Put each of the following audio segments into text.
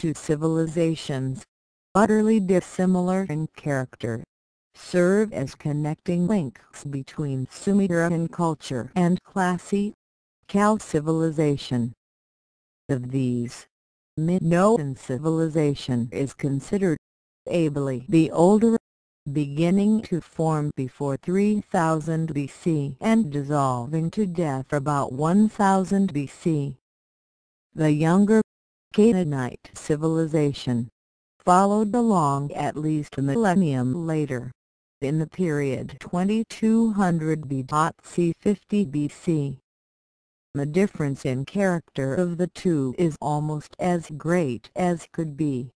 two civilizations, utterly dissimilar in character, serve as connecting links between Sumerian culture and classical civilization. Of these, Minoan civilization is considered ably the older, beginning to form before 3000 BC and dissolving to death about 1000 BC. The younger, Canaanite civilization, followed along at least a millennium later, in the period 2200 BC 50 BC. The difference in character of the two is almost as great as could be,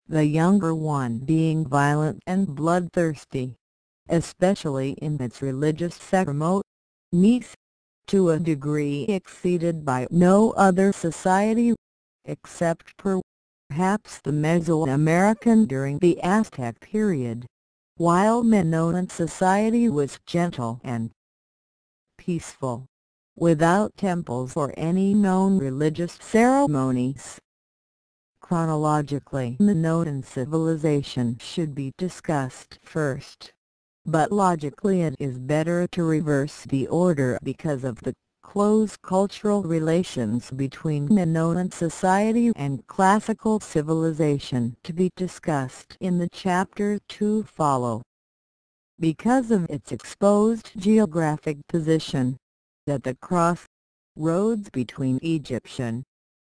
the younger one being violent and bloodthirsty, especially in its religious ceremonies, to a degree exceeded by no other society, except perhaps the Mesoamerican during the Aztec period, while Minoan society was gentle and peaceful, without temples or any known religious ceremonies. Chronologically, Minoan civilization should be discussed first, but logically it is better to reverse the order because of the close cultural relations between Minoan society and classical civilization to be discussed in the chapters to follow. Because of its exposed geographic position, at the crossroads between Egyptian,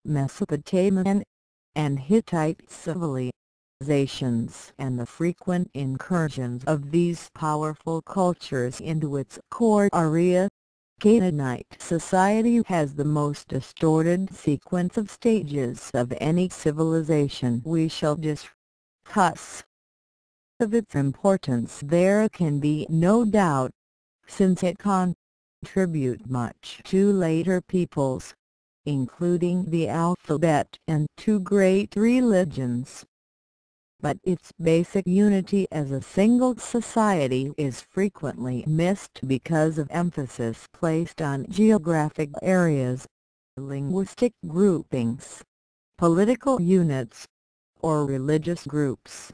Mesopotamian, and Hittite civilizations and the frequent incursions of these powerful cultures into its core area, Canaanite society has the most distorted sequence of stages of any civilization we shall discuss. Of its importance there can be no doubt, since it contributes much to later peoples, including the alphabet and two great religions. But its basic unity as a single society is frequently missed because of emphasis placed on geographic areas, linguistic groupings, political units, or religious groups.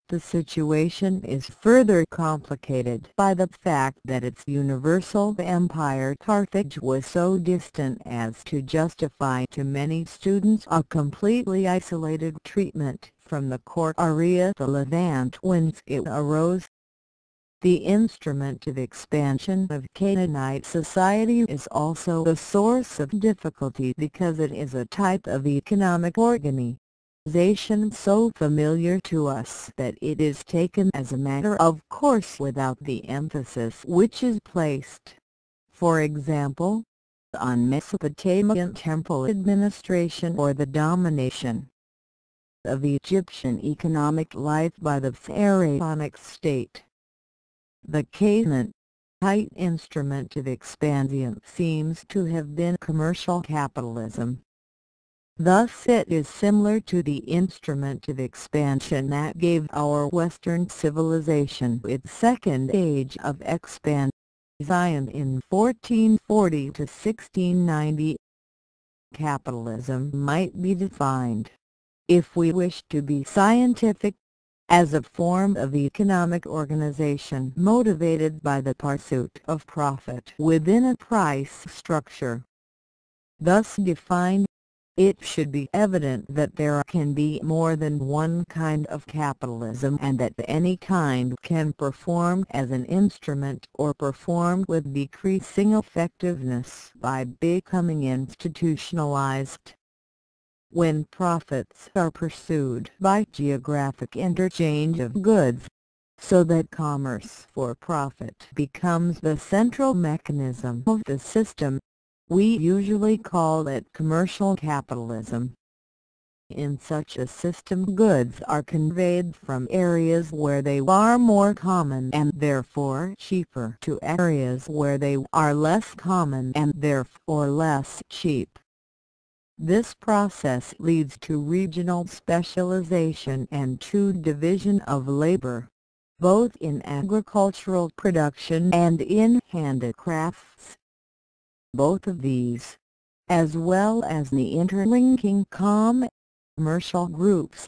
The situation is further complicated by the fact that its universal empire Carthage was so distant as to justify to many students a completely isolated treatment from the core area, the Levant, whence it arose. The instrument of expansion of Canaanite society is also a source of difficulty because it is a type of economic organization so familiar to us that it is taken as a matter of course without the emphasis which is placed, for example, on Mesopotamian temple administration or the domination of Egyptian economic life by the pharaonic state. The Canaanite instrument of expansion seems to have been commercial capitalism. Thus it is similar to the instrument of expansion that gave our Western civilization its second age of expansion in 1440 to 1690. Capitalism might be defined, if we wish to be scientific, as a form of economic organization motivated by the pursuit of profit within a price structure. Thus defined, it should be evident that there can be more than one kind of capitalism and that any kind can perform as an instrument or perform with decreasing effectiveness by becoming institutionalized. When profits are pursued by geographic interchange of goods, so that commerce for profit becomes the central mechanism of the system, we usually call it commercial capitalism. In such a system goods are conveyed from areas where they are more common and therefore cheaper to areas where they are less common and therefore less cheap. This process leads to regional specialization and to division of labor, both in agricultural production and in handicrafts. Both of these, as well as the interlinking commercial groups,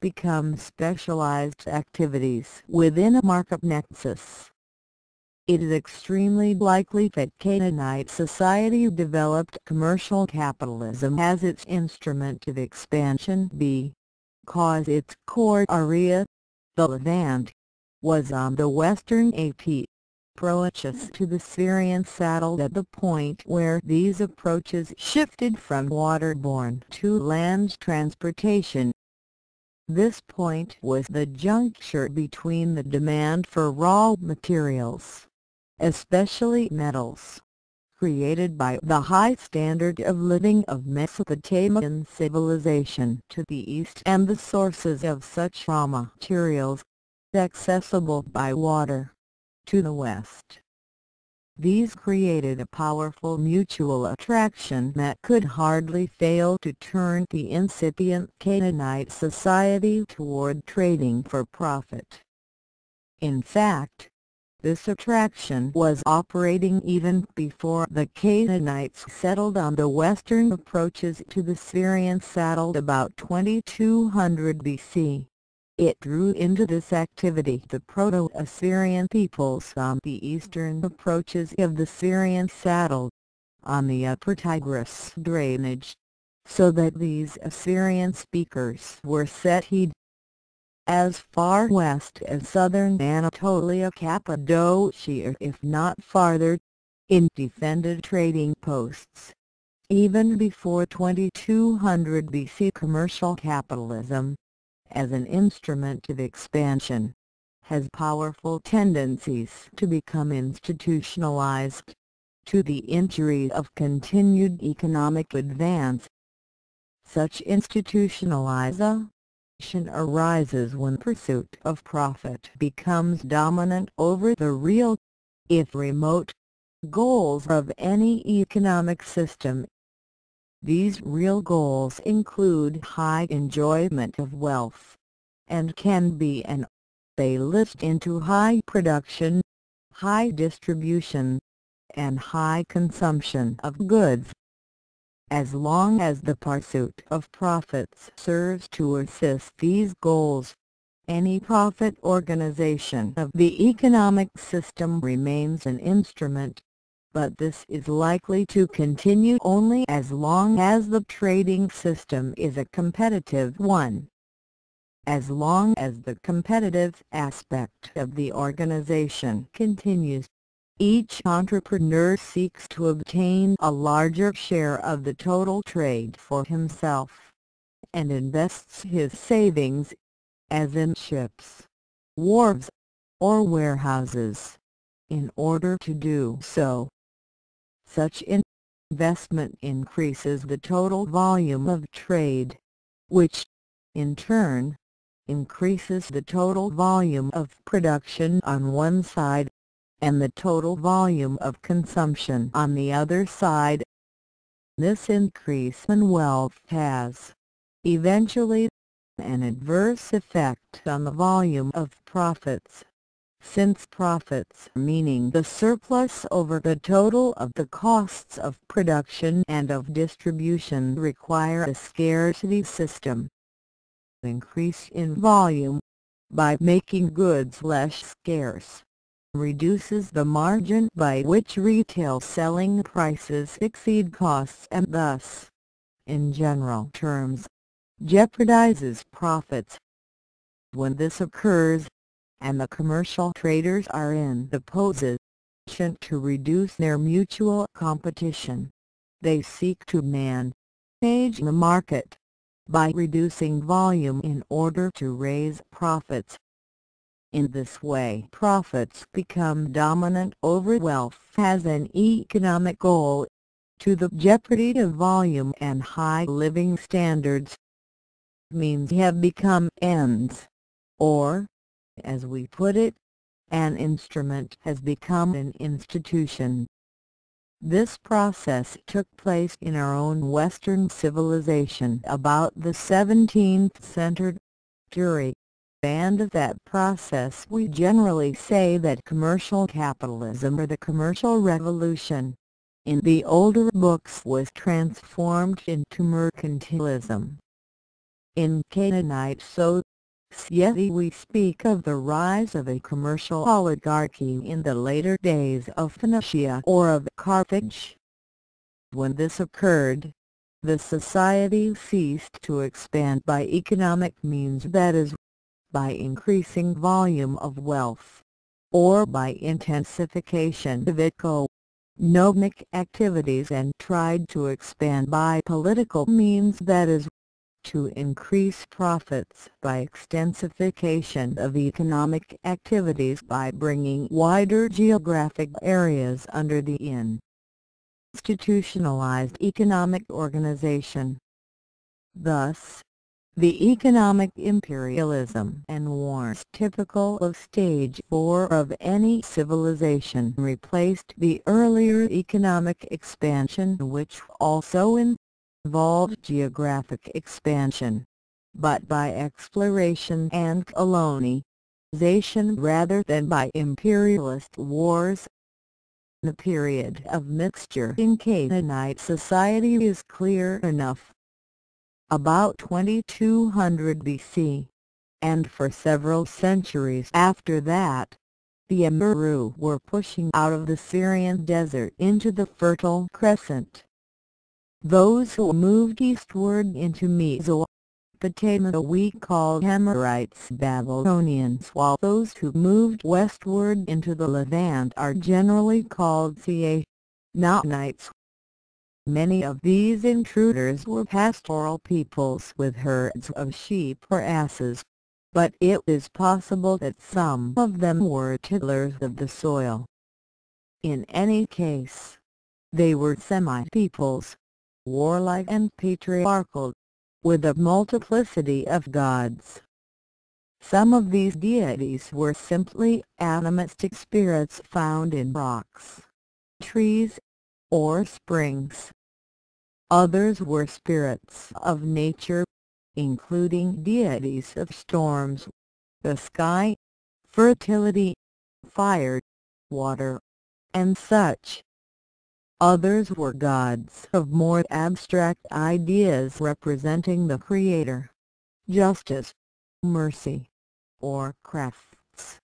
become specialized activities within a market nexus. It is extremely likely that Canaanite society developed commercial capitalism as its instrument of expansion because its core area, the Levant, was on the western approaches to the Syrian saddle at the point where these approaches shifted from waterborne to land transportation. This point was the juncture between the demand for raw materials, especially metals, created by the high standard of living of Mesopotamian civilization to the east and the sources of such raw materials, accessible by water, to the west. These created a powerful mutual attraction that could hardly fail to turn the incipient Canaanite society toward trading for profit. In fact, this attraction was operating even before the Canaanites settled on the western approaches to the Syrian saddle about 2200 BC. It drew into this activity the Proto-Assyrian peoples on the eastern approaches of the Syrian saddle, on the upper Tigris drainage, so that these Assyrian speakers were settled as far west as southern Anatolia, Cappadocia, if not farther, in defended trading posts. Even before 2200 BC, commercial capitalism, as an instrument of expansion, has powerful tendencies to become institutionalized, to the injury of continued economic advance. Such institutionalization arises when pursuit of profit becomes dominant over the real, if remote, goals of any economic system. These real goals include high enjoyment of wealth, and can be they list into high production, high distribution, and high consumption of goods. As long as the pursuit of profits serves to assist these goals, any profit organization of the economic system remains an instrument, but this is likely to continue only as long as the trading system is a competitive one. As long as the competitive aspect of the organization continues, each entrepreneur seeks to obtain a larger share of the total trade for himself, and invests his savings, as in ships, wharves, or warehouses, in order to do so. Such investment increases the total volume of trade, which, in turn, increases the total volume of production on one side, and the total volume of consumption on the other side. This increase in wealth has, eventually, an adverse effect on the volume of profits, since profits, meaning the surplus over the total of the costs of production and of distribution, require a scarcity system. Increase in volume, by making goods less scarce, reduces the margin by which retail selling prices exceed costs and thus, in general terms, jeopardizes profits. When this occurs, and the commercial traders are in the position to reduce their mutual competition, they seek to manage the market by reducing volume in order to raise profits. In this way, profits become dominant over wealth as an economic goal, to the jeopardy of volume and high living standards. Means have become ends, or, as we put it, an instrument has become an institution. This process took place in our own Western civilization about the 17th century. And of that process we generally say that commercial capitalism, or the commercial revolution, in the older books was transformed into mercantilism. In Canaanite society we speak of the rise of a commercial oligarchy in the later days of Phoenicia or of Carthage. When this occurred, the society ceased to expand by economic means, that is, by increasing volume of wealth, or by intensification of economic activities, and tried to expand by political means, that is, to increase profits by extensification of economic activities by bringing wider geographic areas under the institutionalized economic organization. Thus, the economic imperialism and wars typical of stage 4 of any civilization replaced the earlier economic expansion, which also involved geographic expansion, but by exploration and colonization rather than by imperialist wars. The period of mixture in Canaanite society is clear enough. About 2200 BC, and for several centuries after that, the Emiru were pushing out of the Syrian desert into the Fertile Crescent. Those who moved eastward into Mesopotamia we call Amorites, Babylonians, while those who moved westward into the Levant are generally called Canaanites. Many of these intruders were pastoral peoples with herds of sheep or asses, but it is possible that some of them were tillers of the soil. In any case, they were semi-peoples, warlike and patriarchal, with a multiplicity of gods. Some of these deities were simply animistic spirits found in rocks, trees, or springs. Others were spirits of nature, including deities of storms, the sky, fertility, fire, water, and such. Others were gods of more abstract ideas representing the Creator, justice, mercy, or crafts.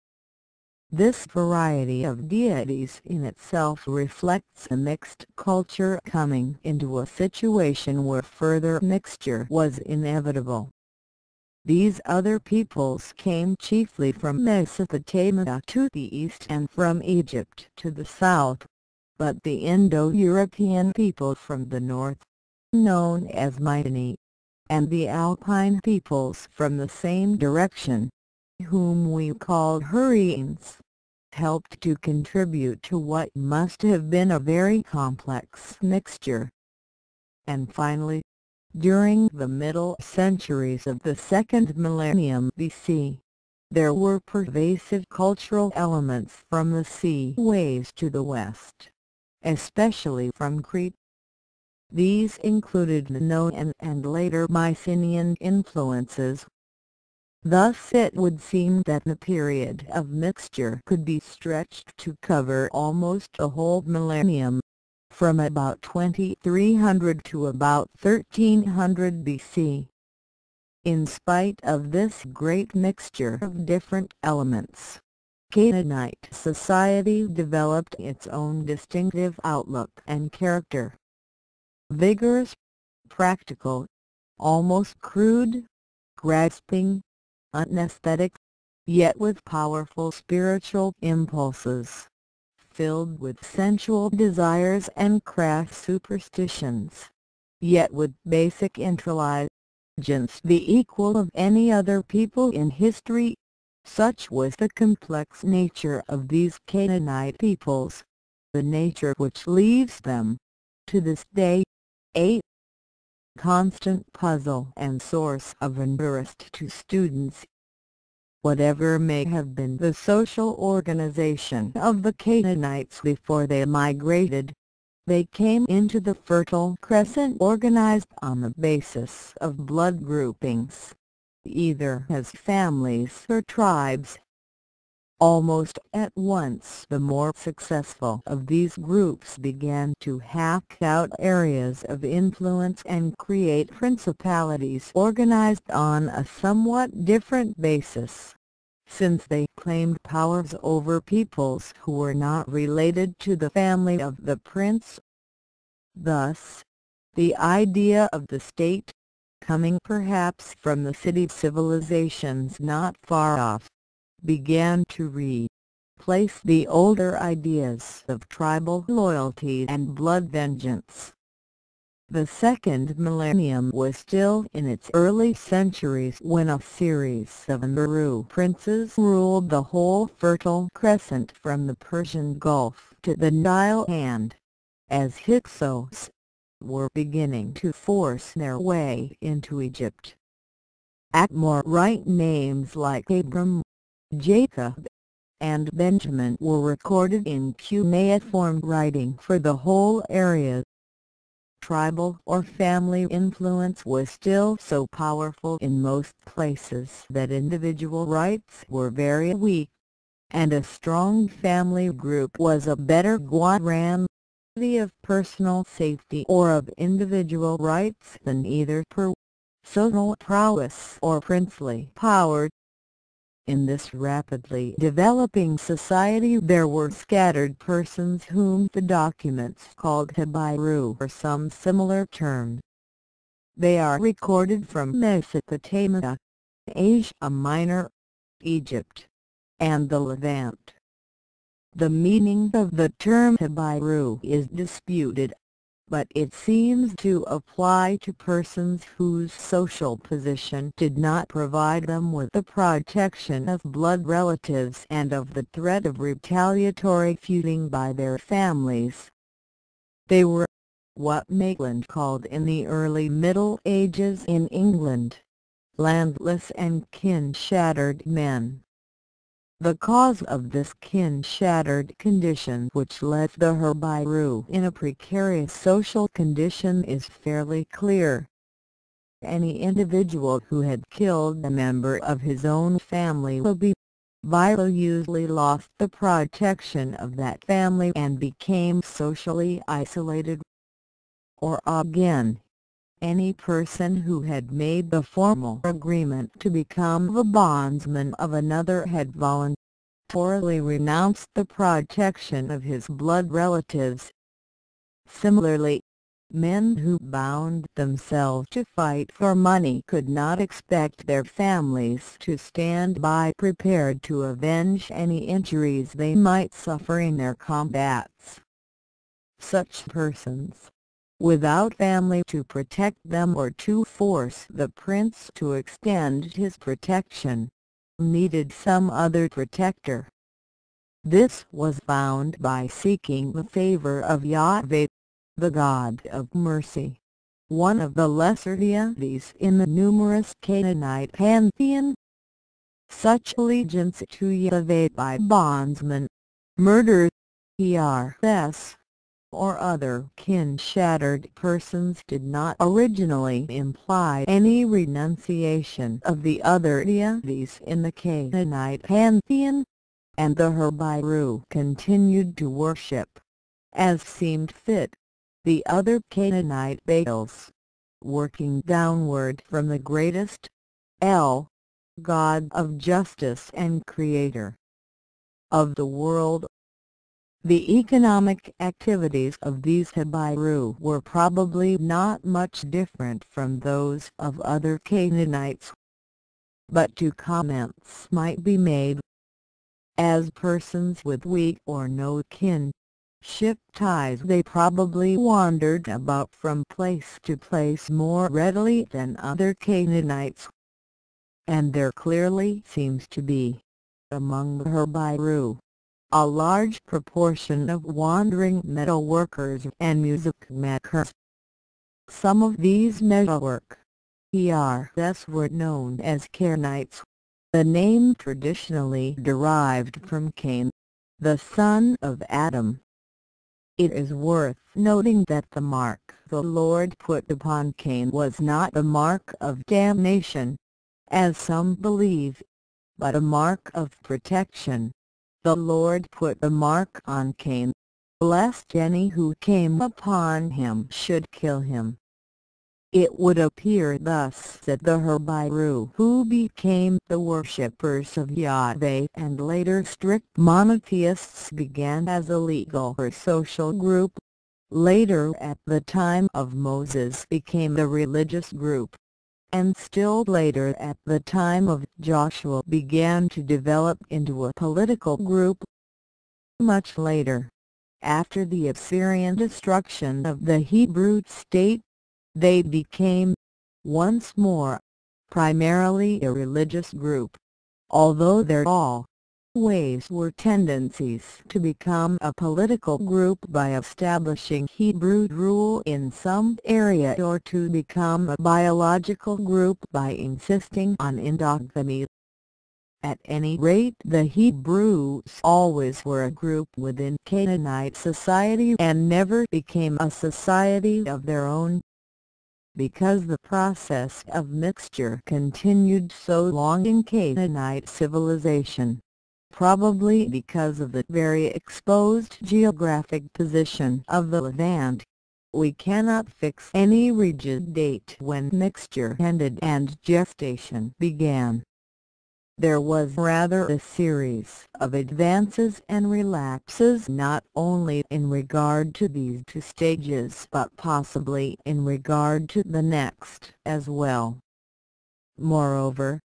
This variety of deities in itself reflects a mixed culture coming into a situation where further mixture was inevitable. These other peoples came chiefly from Mesopotamia to the east and from Egypt to the south, but the Indo-European people from the north, known as Mitanni, and the Alpine peoples from the same direction, whom we call Hurrians, helped to contribute to what must have been a very complex mixture. And finally, during the middle centuries of the second millennium BC, there were pervasive cultural elements from the sea ways to the west, especially from Crete. These included Minoan and later Mycenaean influences. Thus it would seem that the period of mixture could be stretched to cover almost a whole millennium, from about 2300 to about 1300 BC. In spite of this great mixture of different elements, Canaanite society developed its own distinctive outlook and character. Vigorous, practical, almost crude, grasping, unaesthetic, yet with powerful spiritual impulses, filled with sensual desires and crass superstitions, yet with basic intelligence the equal of any other people in history. Such was the complex nature of these Canaanite peoples, the nature which leaves them, to this day, a constant puzzle and source of interest to students. Whatever may have been the social organization of the Canaanites before they migrated, they came into the Fertile Crescent organized on the basis of blood groupings, either as families or tribes. Almost at once the more successful of these groups began to hack out areas of influence and create principalities organized on a somewhat different basis, since they claimed powers over peoples who were not related to the family of the prince. Thus, the idea of the state, coming perhaps from the city civilizations not far off, began to replace the older ideas of tribal loyalty and blood vengeance. The second millennium was still in its early centuries when a series of Uru princes ruled the whole Fertile Crescent from the Persian Gulf to the Nile and, as Hyksos, were beginning to force their way into Egypt. Amorite names like Abram, Jacob, and Benjamin were recorded in cuneiform writing for the whole area. Tribal or family influence was still so powerful in most places that individual rights were very weak, and a strong family group was a better guarantee of personal safety or of individual rights than either personal prowess or princely power. In this rapidly developing society there were scattered persons whom the documents called Habiru or some similar term. They are recorded from Mesopotamia, Asia Minor, Egypt, and the Levant. The meaning of the term Habiru is disputed, but it seems to apply to persons whose social position did not provide them with the protection of blood relatives and of the threat of retaliatory feuding by their families. They were what Maitland called in the early Middle Ages in England, landless and kin-shattered men. The cause of this kin-shattered condition which left the Habiru in a precarious social condition is fairly clear. Any individual who had killed a member of his own family usually lost the protection of that family and became socially isolated. Or again, any person who had made the formal agreement to become the bondsman of another had voluntarily renounced the protection of his blood relatives. Similarly, men who bound themselves to fight for money could not expect their families to stand by prepared to avenge any injuries they might suffer in their combats. Such persons, without family to protect them or to force the prince to extend his protection, needed some other protector. This was found by seeking the favor of Yahweh, the God of mercy, one of the lesser deities in the numerous Canaanite pantheon. Such allegiance to Yahweh by bondsmen, murderers, or other kin-shattered persons did not originally imply any renunciation of the other deities in the Canaanite pantheon, and the Habiru continued to worship, as seemed fit, the other Canaanite Baals, working downward from the greatest, El, God of justice and creator of the world. The economic activities of these Habiru were probably not much different from those of other Canaanites, but two comments might be made. As persons with weak or no kinship ties they probably wandered about from place to place more readily than other Canaanites, and there clearly seems to be, among the Habiru, a large proportion of wandering metal workers and music makers. Some of these metalworkers were known as Karnites, the name traditionally derived from Cain, the son of Adam. It is worth noting that the mark the Lord put upon Cain was not the mark of damnation, as some believe, but a mark of protection. the Lord put a mark on Cain, lest any who came upon him should kill him. It would appear thus that the Hebrew who became the worshippers of Yahweh and later strict monotheists began as a legal or social group, later at the time of Moses became the religious group, and still later at the time of Joshua began to develop into a political group. Much later, after the Assyrian destruction of the Hebrew state, they became, once more, primarily a religious group, although there always were tendencies to become a political group by establishing Hebrew rule in some area or to become a biological group by insisting on endogamy. At any rate, the Hebrews always were a group within Canaanite society and never became a society of their own. Because the process of mixture continued so long in Canaanite civilization, probably because of the very exposed geographic position of the Levant, we cannot fix any rigid date when mixture ended and gestation began. There was rather a series of advances and relapses not only in regard to these two stages but possibly in regard to the next as well. Moreover,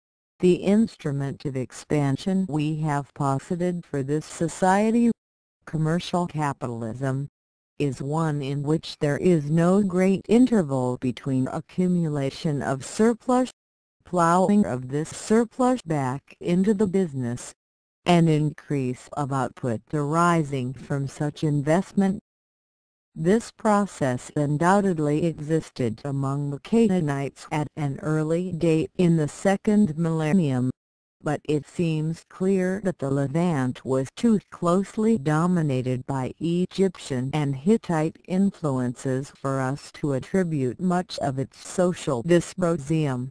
the instrument of expansion we have posited for this society, commercial capitalism, is one in which there is no great interval between accumulation of surplus, plowing of this surplus back into the business, and increase of output arising from such investment. This process undoubtedly existed among the Canaanites at an early date in the second millennium, but it seems clear that the Levant was too closely dominated by Egyptian and Hittite influences for us to attribute much of its social dysprosium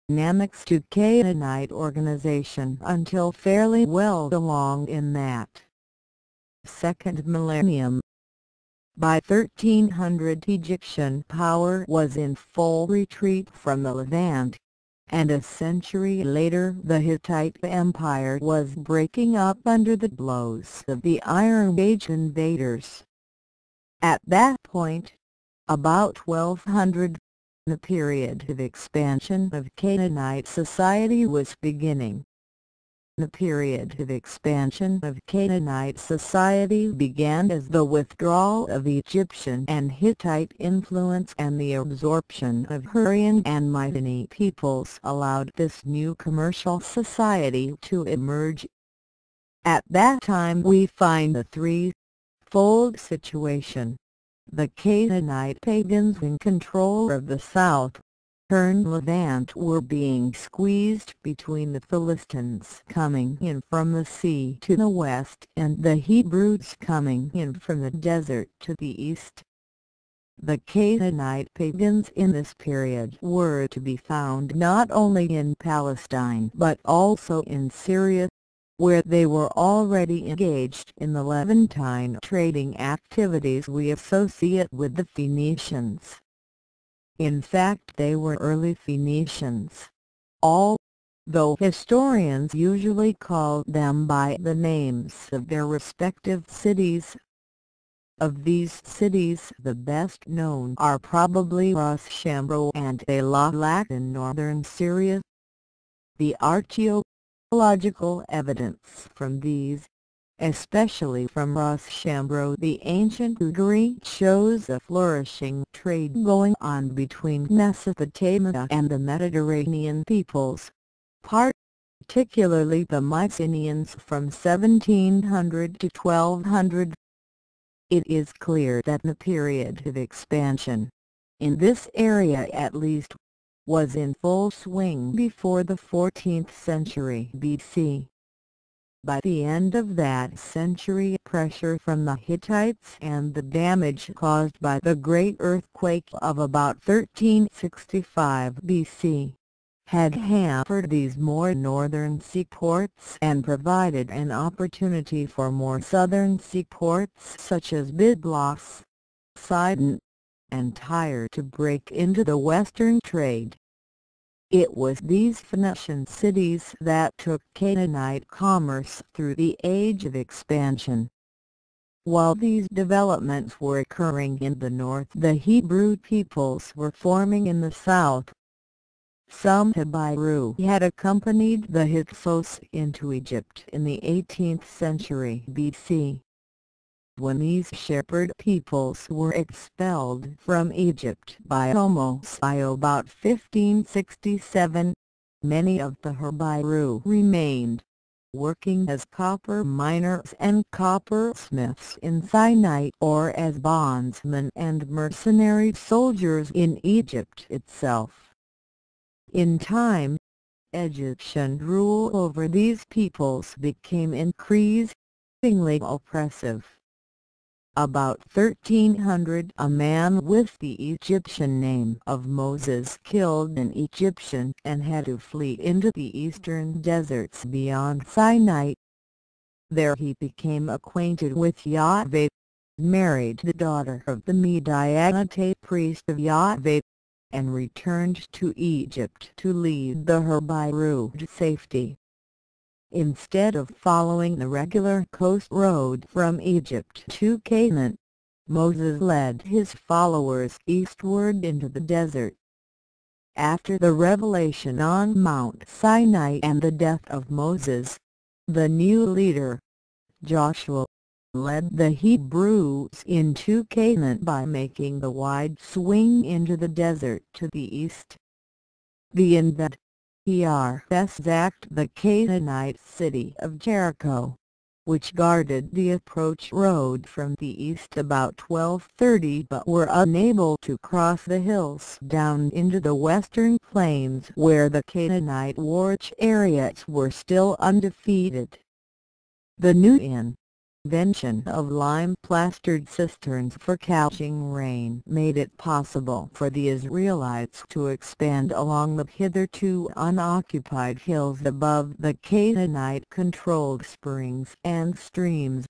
dynamics to Canaanite organization until fairly well along in that second millennium. By 1300 Egyptian power was in full retreat from the Levant, and a century later the Hittite Empire was breaking up under the blows of the Iron Age invaders. At that point, about 1200, the period of expansion of Canaanite society was beginning. The period of expansion of Canaanite society began as the withdrawal of Egyptian and Hittite influence and the absorption of Hurrian and Mitanni peoples allowed this new commercial society to emerge. At that time we find a threefold situation. The Canaanite pagans in control of the south, Levant were being squeezed between the Philistines coming in from the sea to the west and the Hebrews coming in from the desert to the east. The Canaanite pagans in this period were to be found not only in Palestine but also in Syria, where they were already engaged in the Levantine trading activities we associate with the Phoenicians. In fact, they were early Phoenicians, although historians usually call them by the names of their respective cities. Of these cities the best known are probably Ras Shamro and Elalat in northern Syria. The archaeological evidence from these, especially from Ras Shamro the ancient Quigley, shows a flourishing trade going on between Mesopotamia and the Mediterranean peoples, particularly the Mycenaeans from 1700 to 1200. It is clear that the period of expansion, in this area at least, was in full swing before the 14th century BC. By the end of that century, pressure from the Hittites and the damage caused by the great earthquake of about 1365 BC had hampered these more northern seaports and provided an opportunity for more southern seaports such as Byblos, Sidon, and Tyre to break into the western trade. It was these Phoenician cities that took Canaanite commerce through the age of expansion. While these developments were occurring in the north, the Hebrew peoples were forming in the south. Some Hebrew had accompanied the Hyksos into Egypt in the 18th century BC. When these shepherd peoples were expelled from Egypt by Homos by about 1567, many of the Hebrew remained, working as copper miners and coppersmiths in Sinai or as bondsmen and mercenary soldiers in Egypt itself. In time, Egyptian rule over these peoples became increasingly oppressive. About 1300, a man with the Egyptian name of Moses killed an Egyptian and had to flee into the eastern deserts beyond Sinai. There he became acquainted with Yahweh, married the daughter of the Midianite priest of Yahweh, and returned to Egypt to lead the Hebrew to safety. Instead of following the regular coast road from Egypt to Canaan, Moses led his followers eastward into the desert. After the revelation on Mount Sinai and the death of Moses, the new leader, Joshua, led the Hebrews into Canaan by making the wide swing into the desert to the east. The invasion sacked the Canaanite city of Jericho, which guarded the approach road from the east about 1230 but were unable to cross the hills down into the western plains where the Canaanite warriors were still undefeated. The new invention of lime-plastered cisterns for catching rain made it possible for the Israelites to expand along the hitherto unoccupied hills above the Canaanite-controlled springs and streams.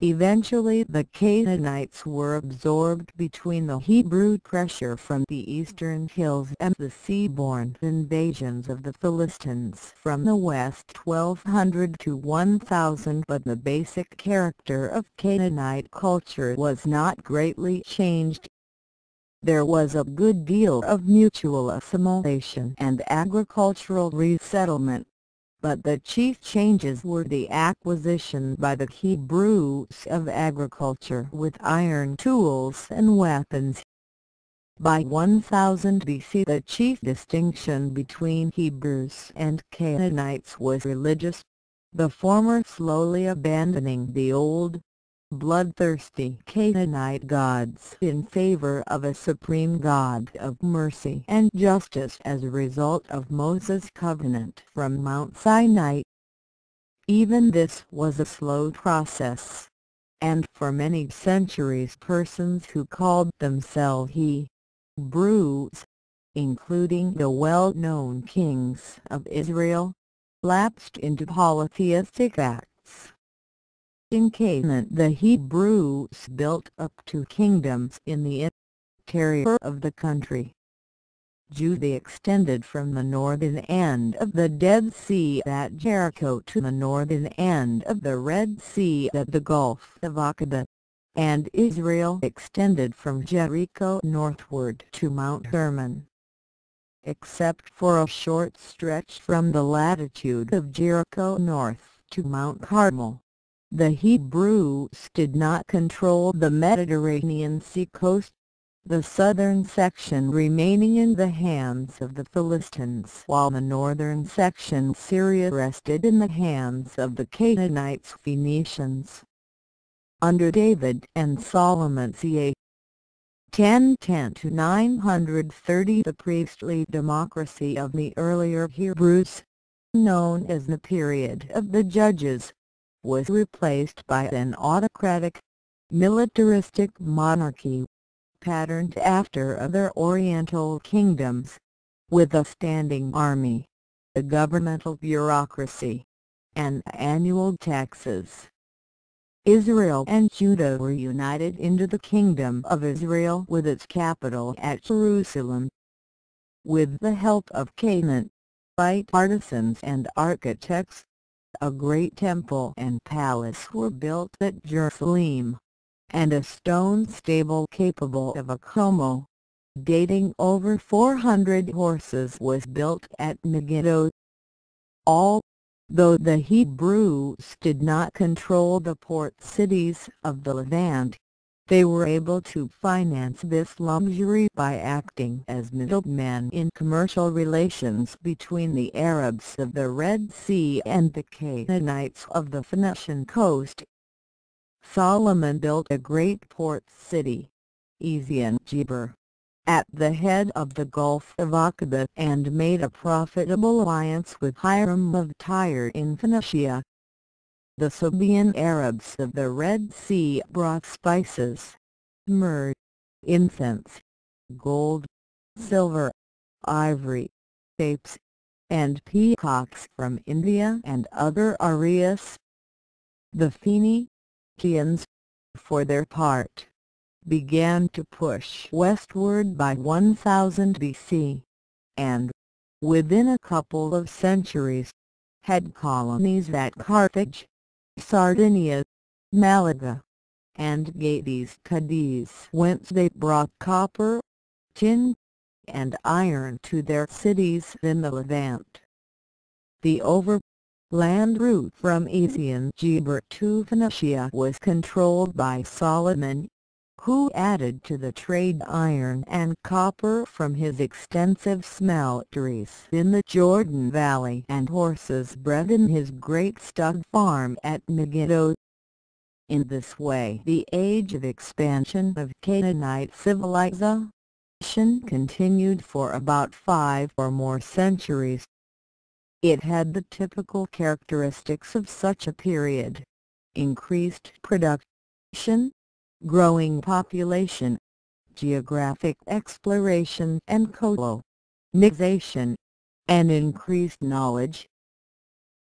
Eventually the Canaanites were absorbed between the Hebrew pressure from the eastern hills and the seaborne invasions of the Philistines from the west 1200 to 1000, but the basic character of Canaanite culture was not greatly changed. There was a good deal of mutual assimilation and agricultural resettlement, but the chief changes were the acquisition by the Hebrews of agriculture with iron tools and weapons. By 1000 BC the chief distinction between Hebrews and Canaanites was religious, the former slowly abandoning the old, bloodthirsty Canaanite gods in favor of a supreme God of mercy and justice as a result of Moses' covenant from Mount Sinai. Even this was a slow process, and for many centuries persons who called themselves Hebrews, including the well-known kings of Israel, lapsed into polytheistic acts. In Canaan the Hebrews built up two kingdoms in the interior of the country. Judah extended from the northern end of the Dead Sea at Jericho to the northern end of the Red Sea at the Gulf of Aqaba, and Israel extended from Jericho northward to Mount Hermon. Except for a short stretch from the latitude of Jericho north to Mount Carmel, the Hebrews did not control the Mediterranean Sea coast, the southern section remaining in the hands of the Philistines while the northern section Syria rested in the hands of the Canaanites Phoenicians. Under David and Solomon ca. 1010 to 930 the priestly democracy of the earlier Hebrews, known as the period of the Judges, was replaced by an autocratic, militaristic monarchy, patterned after other Oriental kingdoms, with a standing army, a governmental bureaucracy, and annual taxes. Israel and Judah were united into the Kingdom of Israel with its capital at Jerusalem. With the help of Canaanite artisans and architects, a great temple and palace were built at Jerusalem, and a stone stable capable of a como, dating over 400 horses was built at Megiddo. Although the Hebrews did not control the port cities of the Levant, they were able to finance this luxury by acting as middlemen in commercial relations between the Arabs of the Red Sea and the Canaanites of the Phoenician coast. Solomon built a great port city, Ezion-Geber, at the head of the Gulf of Aqaba, and made a profitable alliance with Hiram of Tyre in Phoenicia. The Sabaean Arabs of the Red Sea brought spices, myrrh, incense, gold, silver, ivory, apes, and peacocks from India and other areas. The Phoenicians, for their part, began to push westward by 1000 BC, and, within a couple of centuries, had colonies at Carthage, Sardinia, Malaga, and Cadiz, whence they brought copper, tin, and iron to their cities in the Levant. The overland route from Ezion-Geber to Phoenicia was controlled by Solomon, who added to the trade iron and copper from his extensive smelteries in the Jordan Valley and horses bred in his great stud farm at Megiddo. In this way the age of expansion of Canaanite civilization continued for about 5 or more centuries. It had the typical characteristics of such a period: increased production, growing population, geographic exploration and colonization, and increased knowledge.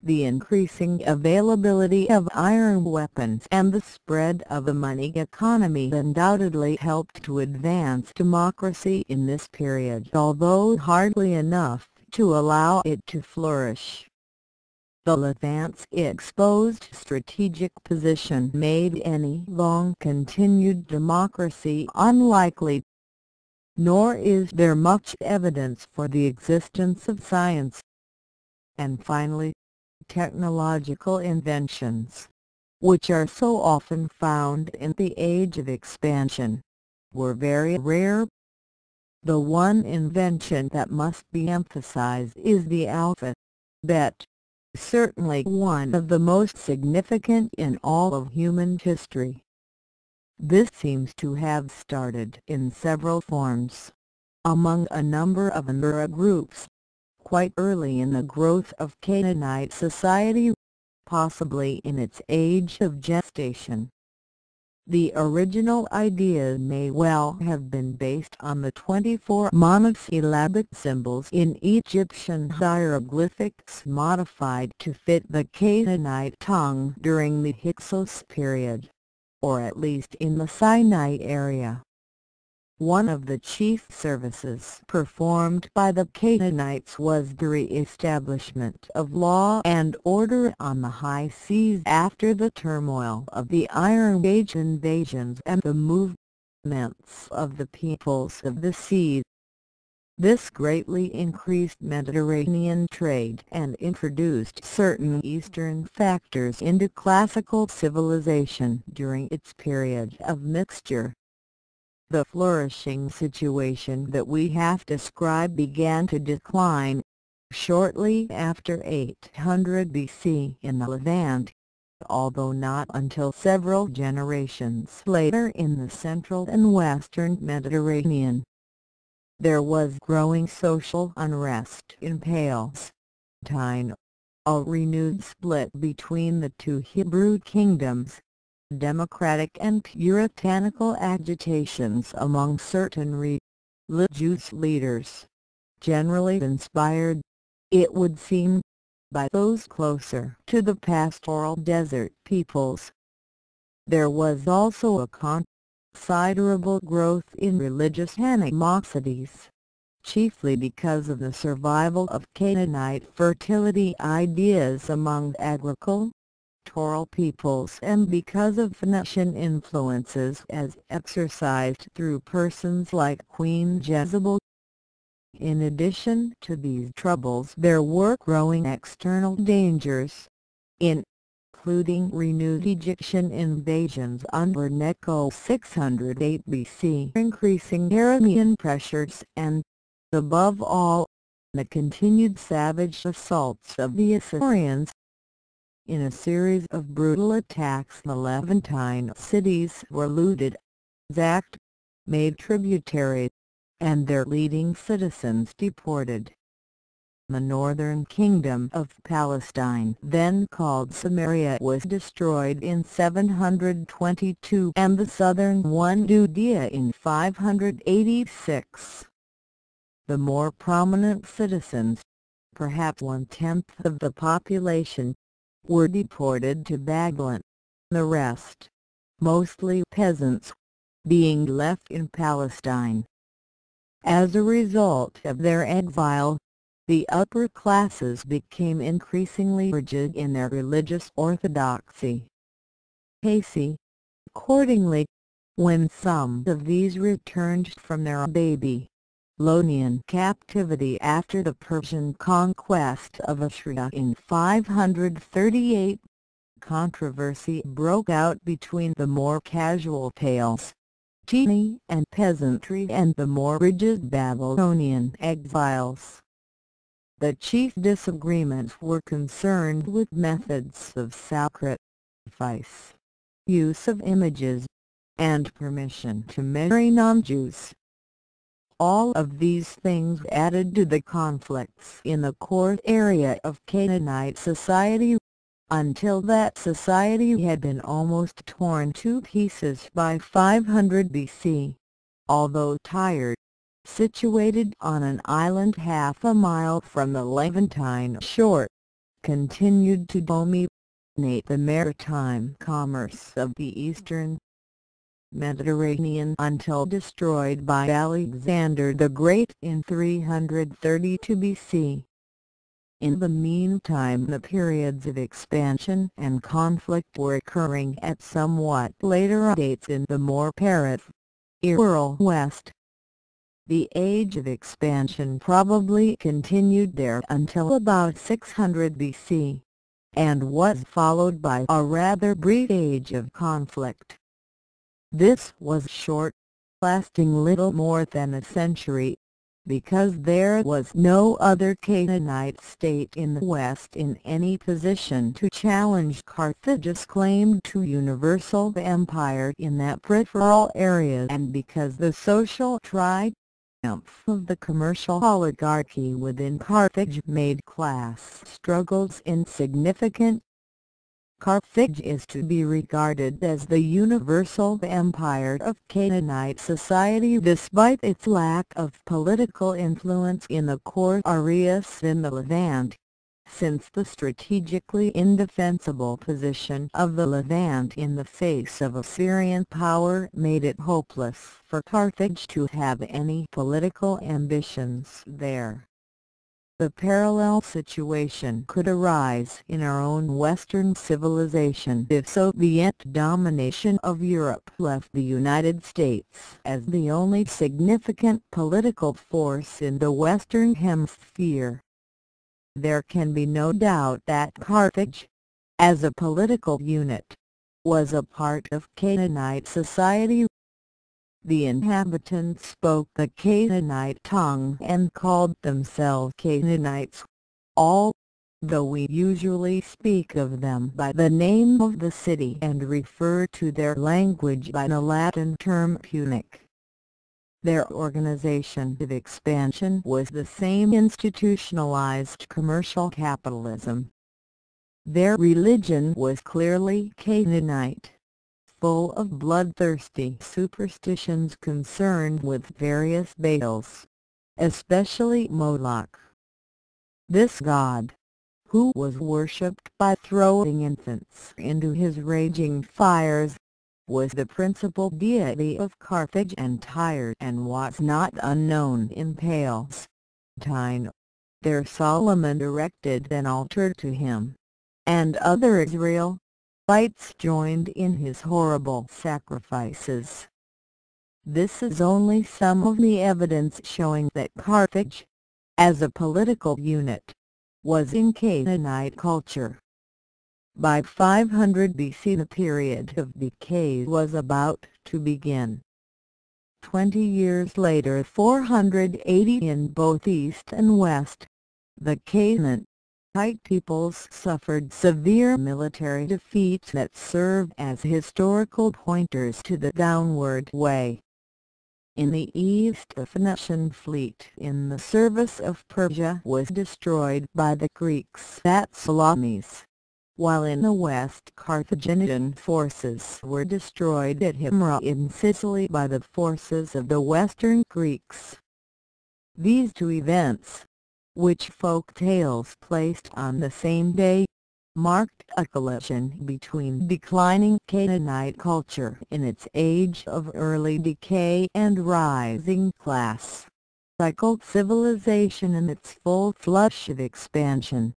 The increasing availability of iron weapons and the spread of a money economy undoubtedly helped to advance democracy in this period, although hardly enough to allow it to flourish. The Levant's exposed strategic position made any long-continued democracy unlikely. Nor is there much evidence for the existence of science. And finally, technological inventions, which are so often found in the age of expansion, were very rare. The one invention that must be emphasized is the alphabet, certainly one of the most significant in all of human history. This seems to have started in several forms, among a number of Amura groups, quite early in the growth of Canaanite society, possibly in its age of gestation. The original idea may well have been based on the 24 monosyllabic symbols in Egyptian hieroglyphics modified to fit the Canaanite tongue during the Hyksos period, or at least in the Sinai area. One of the chief services performed by the Canaanites was the re-establishment of law and order on the high seas after the turmoil of the Iron Age invasions and the movements of the peoples of the sea. This greatly increased Mediterranean trade and introduced certain Eastern factors into classical civilization during its period of mixture. The flourishing situation that we have described began to decline shortly after 800 BC in the Levant, although not until several generations later in the central and western Mediterranean. There was growing social unrest in Palestine, a renewed split between the two Hebrew kingdoms, democratic and puritanical agitations among certain religious leaders, generally inspired, it would seem, by those closer to the pastoral desert peoples. There was also a considerable growth in religious animosities, chiefly because of the survival of Canaanite fertility ideas among agricultural peoples and because of Phoenician influences as exercised through persons like Queen Jezebel. In addition to these troubles, there were growing external dangers, including renewed Egyptian invasions under Necho 608 BC, increasing Aramean pressures and, above all, the continued savage assaults of the Assyrians. In a series of brutal attacks, the Levantine cities were looted, sacked, made tributary, and their leading citizens deported. The northern kingdom of Palestine, then called Samaria, was destroyed in 722 and the southern one Judea in 586. The more prominent citizens, perhaps 1/10 of the population, were deported to Babylon, the rest, mostly peasants, being left in Palestine. As a result of their exile, the upper classes became increasingly rigid in their religious orthodoxy. Accordingly, when some of these returned from their Babylonian captivity after the Persian conquest of Assyria in 538, controversy broke out between the more casual Palestinian and peasantry and the more rigid Babylonian exiles. The chief disagreements were concerned with methods of sacrifice, use of images, and permission to marry non-Jews. All of these things added to the conflicts in the core area of Canaanite society, until that society had been almost torn to pieces by 500 BC, although Tyre, situated on an island half a mile from the Levantine shore, continued to dominate the maritime commerce of the eastern Mediterranean until destroyed by Alexander the Great in 332 BC. In the meantime, the periods of expansion and conflict were occurring at somewhat later dates in the more peripheral West. The age of expansion probably continued there until about 600 BC, and was followed by a rather brief age of conflict. This was short, lasting little more than a century, because there was no other Canaanite state in the West in any position to challenge Carthage's claim to universal empire in that peripheral area, and because the social triumph of the commercial oligarchy within Carthage made class struggles insignificant. Carthage is to be regarded as the universal empire of Canaanite society despite its lack of political influence in the core areas in the Levant, since the strategically indefensible position of the Levant in the face of Assyrian power made it hopeless for Carthage to have any political ambitions there. The parallel situation could arise in our own Western civilization if Soviet domination of Europe left the United States as the only significant political force in the Western Hemisphere. There can be no doubt that Carthage, as a political unit, was a part of Canaanite society. The inhabitants spoke the Canaanite tongue and called themselves Canaanites, although we usually speak of them by the name of the city and refer to their language by the Latin term Punic. Their organization of expansion was the same institutionalized commercial capitalism. Their religion was clearly Canaanite, full of bloodthirsty superstitions concerned with various Baals, especially Moloch. This god, who was worshipped by throwing infants into his raging fires, was the principal deity of Carthage and Tyre and was not unknown in Palestine. There Solomon erected an altar to him, and other Israelites joined in his horrible sacrifices. This is only some of the evidence showing that Carthage, as a political unit, was in Canaanite culture. By 500 BC the period of decay was about to begin. 20 years later, 480 in both east and west, the Canaanite peoples suffered severe military defeats that serve as historical pointers to the downward way. In the east, a Phoenician fleet in the service of Persia was destroyed by the Greeks at Salamis, while in the west Carthaginian forces were destroyed at Himera in Sicily by the forces of the western Greeks. These two events, which folk tales placed on the same day, marked a collision between declining Canaanite culture in its age of early decay and rising class civilization in its full flush of expansion.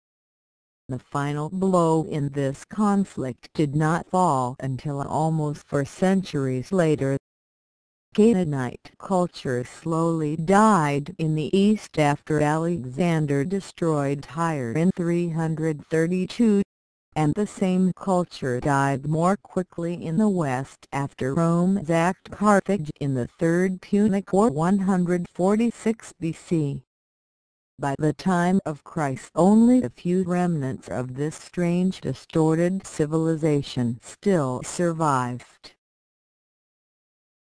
The final blow in this conflict did not fall until almost 4 centuries later. Canaanite culture slowly died in the east after Alexander destroyed Tyre in 332, and the same culture died more quickly in the west after Rome sacked Carthage in the Third Punic War 146 BC. By the time of Christ, only a few remnants of this strange distorted civilization still survived.